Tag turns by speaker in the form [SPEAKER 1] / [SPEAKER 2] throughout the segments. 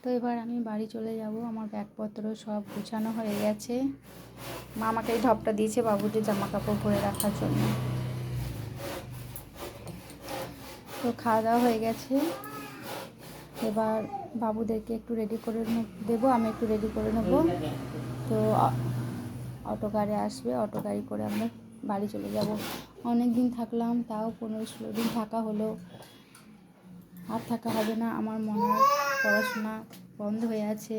[SPEAKER 1] তো এবার আমি বাড়ি চলে যাব। আমার ব্যাগপত্র সব গুছানো হয়ে গেছে। মা আমাকে এই ঢপটা দিয়েছে বাবুদের জামা কাপড় পরে রাখার জন্য। তো খাওয়া দাওয়া হয়ে গেছে, এবার বাবুদেরকে একটু রেডি করে দেবো, আমি একটু রেডি করে নেব। তো অটো গাড়ি আসবে, অটো গাড়ি করে আমরা বাড়ি চলে যাব। অনেক দিন থাকলাম, তাও 15-16 দিন থাকা হলো, আর থাকা হবে না। আমার মনের পড়াশোনা বন্ধ হয়ে আছে।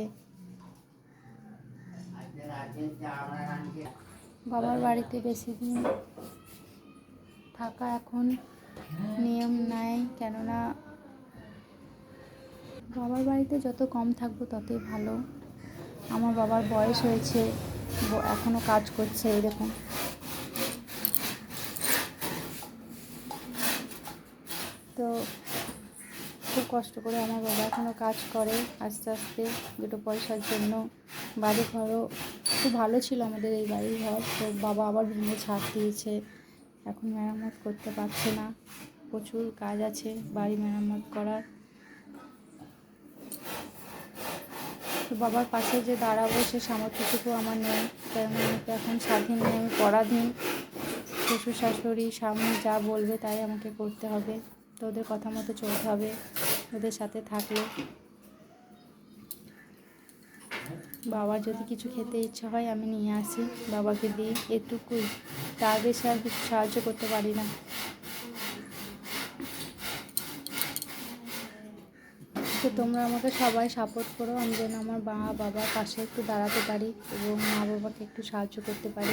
[SPEAKER 1] বাবার বাড়িতে বেশি দিন থাকা এখন নিয়ম নাই, কেননা বাবার বাড়িতে যত কম থাকবো ততই ভালো। আমার বাবার বয়স হয়েছে, এখনও কাজ করছে এরকম। তো খুব কষ্ট করে আমার বাবা এখনও কাজ করে, আস্তে আস্তে দুটো পয়সার জন্য। বাড়ি ঘরও খুব ভালো ছিল আমাদের এই বাড়ির ঘর, তো বাবা আবার ভেঙে ছাড় দিয়েছে, এখন মেরামত করতে পারছে না। প্রচুর কাজ আছে বাড়ি মেরামত করার। তো বাবার পাশে যে দাঁড়াবো সে সামর্থ্যটুকু আমার নেই, কারণ আমি তো এখন স্বাধীন নেই, আমি পরাধীন। শ্বশুর শাশুড়ি স্বামী যা বলবে তাই আমাকে করতে হবে, তো ওদের কথা মতো চলতে হবে। ওদের সাথে থাকলে বাবার যদি কিছু খেতে ইচ্ছা হয় আমি নিয়ে আসি, বাবাকে দিই, এটুকুই, তার বেশি আর কিছু সাহায্য করতে পারি না। তো তোমরা আমাকে সবাই সাপোর্ট করো, আমি যেন আমার মা বাবার পাশে একটু দাঁড়াতে পারি এবং মা বাবাকে একটু সাহায্য করতে পারি।